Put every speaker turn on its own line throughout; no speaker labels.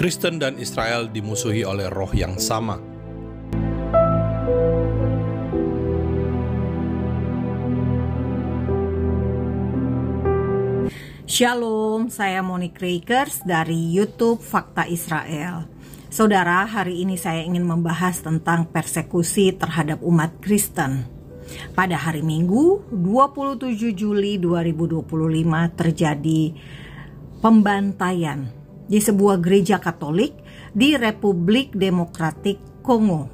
Kristen dan Israel dimusuhi oleh roh yang sama.
Shalom, saya Monique Rakers dari YouTube Fakta Israel. Saudara, hari ini saya ingin membahas tentang persekusi terhadap umat Kristen. Pada hari Minggu, 27 Juli 2025 terjadi pembantaian di sebuah gereja Katolik di Republik Demokratik Kongo.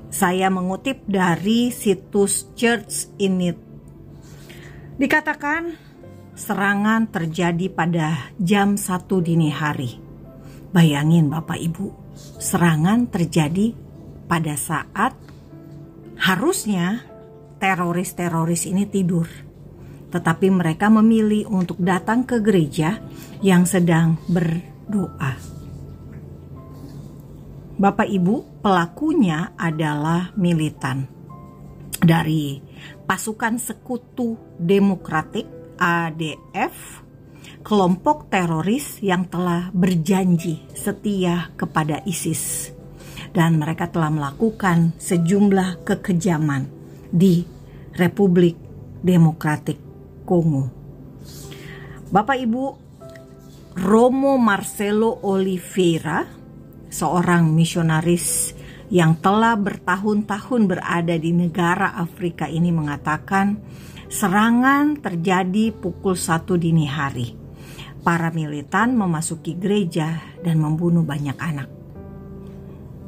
Saya mengutip dari situs Church in Need. Dikatakan serangan terjadi pada jam 1 dini hari. Bayangin Bapak Ibu, serangan terjadi pada saat harusnya teroris-teroris ini tidur. Tetapi mereka memilih untuk datang ke gereja yang sedang berdoa. Bapak Ibu, pelakunya adalah militan dari pasukan sekutu demokratik ADF, kelompok teroris yang telah berjanji setia kepada ISIS. Dan mereka telah melakukan sejumlah kekejaman di Republik Demokratik Kongo. Bapak Ibu, Romo Marcelo Oliveira, seorang misionaris yang telah bertahun-tahun berada di negara Afrika ini, mengatakan serangan terjadi pukul 1 dini hari. Para militan memasuki gereja dan membunuh banyak anak,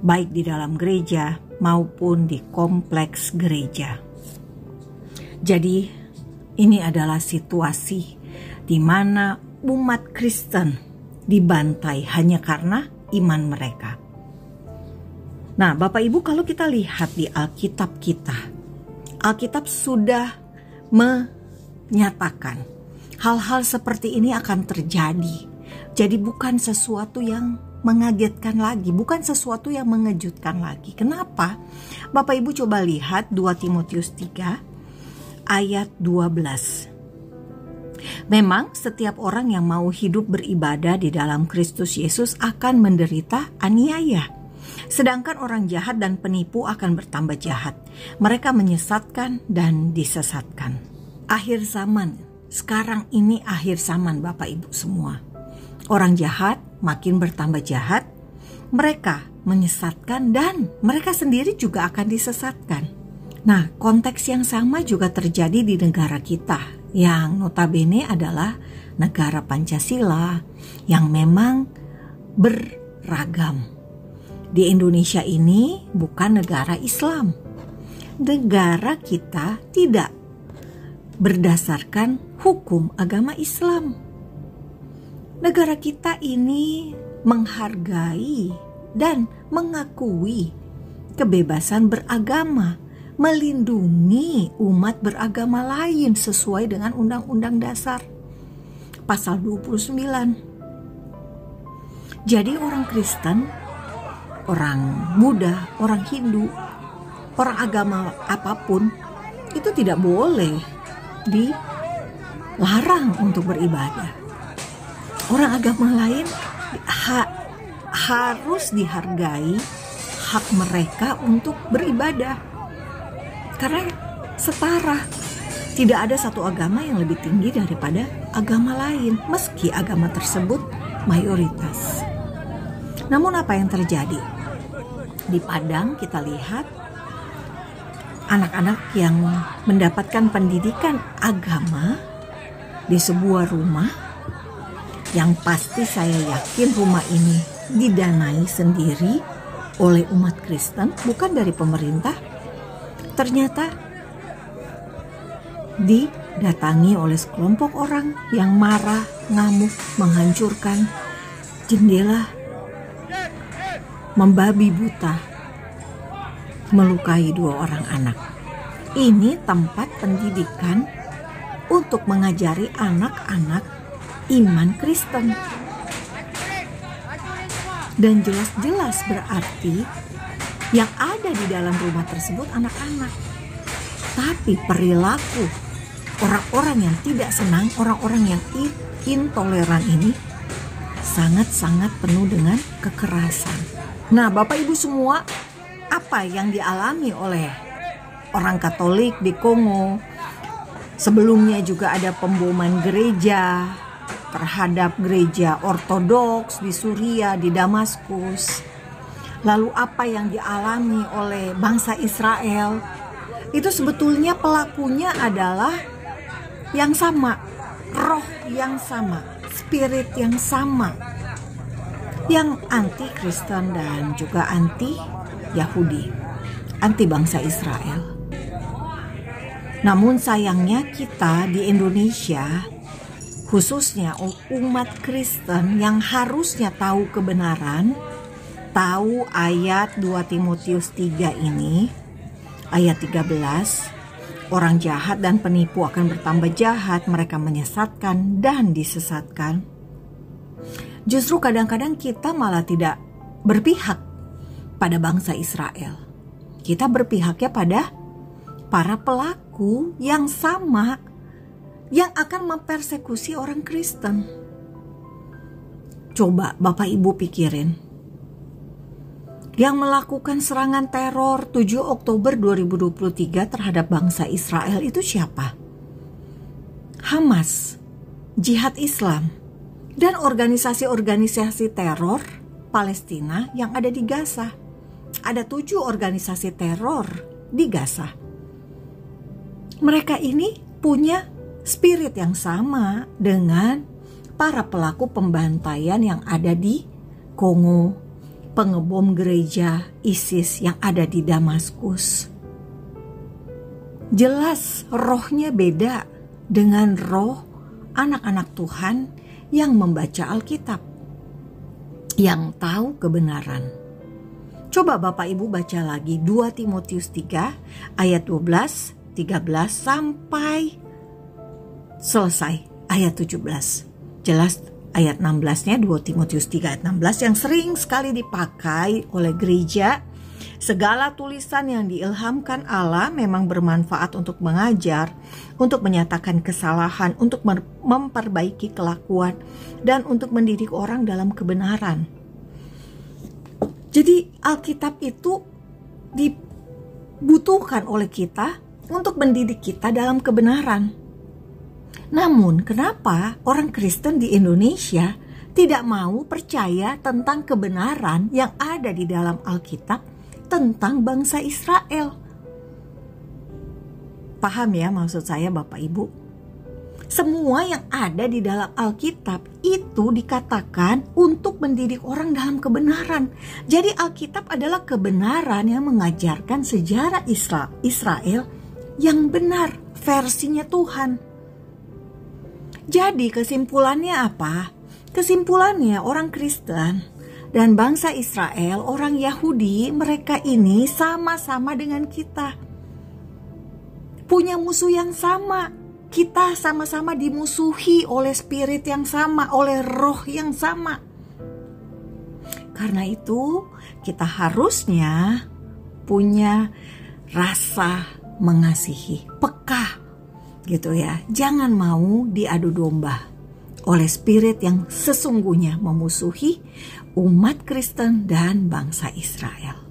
baik di dalam gereja maupun di kompleks gereja. Jadi ini adalah situasi di mana umat Kristen dibantai hanya karena iman mereka. Nah, Bapak Ibu, kalau kita lihat di Alkitab kita, Alkitab sudah menyatakan hal-hal seperti ini akan terjadi. Jadi bukan sesuatu yang mengagetkan lagi, bukan sesuatu yang mengejutkan lagi. Kenapa? Bapak Ibu coba lihat 2 Timotius 3 ayat 12. Memang setiap orang yang mau hidup beribadah di dalam Kristus Yesus akan menderita aniaya. Sedangkan orang jahat dan penipu akan bertambah jahat. Mereka menyesatkan dan disesatkan. Akhir zaman, sekarang ini akhir zaman Bapak Ibu semua. Orang jahat makin bertambah jahat. Mereka menyesatkan dan mereka sendiri juga akan disesatkan. Nah, konteks yang sama juga terjadi di negara kita yang notabene adalah negara Pancasila yang memang beragam. Di Indonesia ini bukan negara Islam. Negara kita tidak berdasarkan hukum agama Islam. Negara kita ini menghargai dan mengakui kebebasan beragama, melindungi umat beragama lain sesuai dengan Undang-Undang Dasar pasal 29. Jadi orang Kristen, orang Buddha, orang Hindu, orang agama apapun itu tidak boleh dilarang untuk beribadah. Orang agama lain harus dihargai hak mereka untuk beribadah. Karena setara, tidak ada satu agama yang lebih tinggi daripada agama lain, meski agama tersebut mayoritas. Namun apa yang terjadi? Di Padang kita lihat anak-anak yang mendapatkan pendidikan agama di sebuah rumah yang pasti saya yakin rumah ini didanai sendiri oleh umat Kristen, bukan dari pemerintah. Ternyata didatangi oleh sekelompok orang yang marah, ngamuk, menghancurkan jendela, membabi buta, melukai 2 orang anak. Ini tempat pendidikan untuk mengajari anak-anak iman Kristen. Dan jelas-jelas berarti yang ada di dalam rumah tersebut anak-anak. Tapi perilaku orang-orang yang tidak senang, orang-orang yang intoleran ini sangat-sangat penuh dengan kekerasan. Nah, Bapak Ibu semua, apa yang dialami oleh orang Katolik di Kongo? Sebelumnya juga ada pemboman gereja terhadap gereja Ortodoks di Suriah, di Damaskus. Lalu apa yang dialami oleh bangsa Israel? Itu sebetulnya pelakunya adalah yang sama, roh yang sama, spirit yang sama, yang anti Kristen dan juga anti Yahudi, anti bangsa Israel. Namun sayangnya kita di Indonesia, khususnya umat Kristen yang harusnya tahu kebenaran, tahu ayat 2 Timotius 3 ini, ayat 13, orang jahat dan penipu akan bertambah jahat, mereka menyesatkan dan disesatkan. Justru kadang-kadang kita malah tidak berpihak pada bangsa Israel. Kita berpihaknya pada para pelaku yang sama yang akan mempersekusi orang Kristen. Coba Bapak Ibu pikirin. Yang melakukan serangan teror 7 Oktober 2023 terhadap bangsa Israel itu siapa? Hamas, Jihad Islam, dan organisasi-organisasi teror Palestina yang ada di Gaza. Ada 7 organisasi teror di Gaza. Mereka ini punya spirit yang sama dengan para pelaku pembantaian yang ada di Kongo, pengebom gereja ISIS yang ada di Damaskus. Jelas rohnya beda dengan roh anak-anak Tuhan yang membaca Alkitab, yang tahu kebenaran. Coba Bapak Ibu baca lagi 2 Timotius 3 ayat 12, 13 sampai selesai ayat 17. Jelas ayat 16-nya 2 Timotius 3 ayat 16 yang sering sekali dipakai oleh gereja. Segala tulisan yang diilhamkan Allah memang bermanfaat untuk mengajar, untuk menyatakan kesalahan, untuk memperbaiki kelakuan, dan untuk mendidik orang dalam kebenaran. Jadi Alkitab itu dibutuhkan oleh kita untuk mendidik kita dalam kebenaran. Namun kenapa orang Kristen di Indonesia tidak mau percaya tentang kebenaran yang ada di dalam Alkitab tentang bangsa Israel? Paham ya maksud saya Bapak Ibu? Semua yang ada di dalam Alkitab itu dikatakan untuk mendidik orang dalam kebenaran. Jadi Alkitab adalah kebenaran yang mengajarkan sejarah Israel yang benar, versinya Tuhan. Jadi kesimpulannya apa? Kesimpulannya orang Kristen dan bangsa Israel, orang Yahudi, mereka ini sama-sama dengan kita. Punya musuh yang sama. Kita sama-sama dimusuhi oleh spirit yang sama, oleh roh yang sama. Karena itu kita harusnya punya rasa mengasihi, peka gitu ya. Jangan mau diadu domba oleh spirit yang sesungguhnya memusuhi umat Kristen dan bangsa Israel.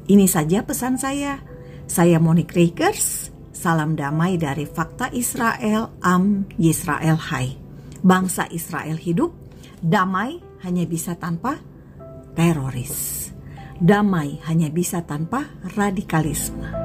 Ini saja pesan saya. Saya Monique Rakers. Salam damai dari Fakta Israel, Am Yisrael Hai. Bangsa Israel hidup, damai hanya bisa tanpa teroris. Damai hanya bisa tanpa radikalisme.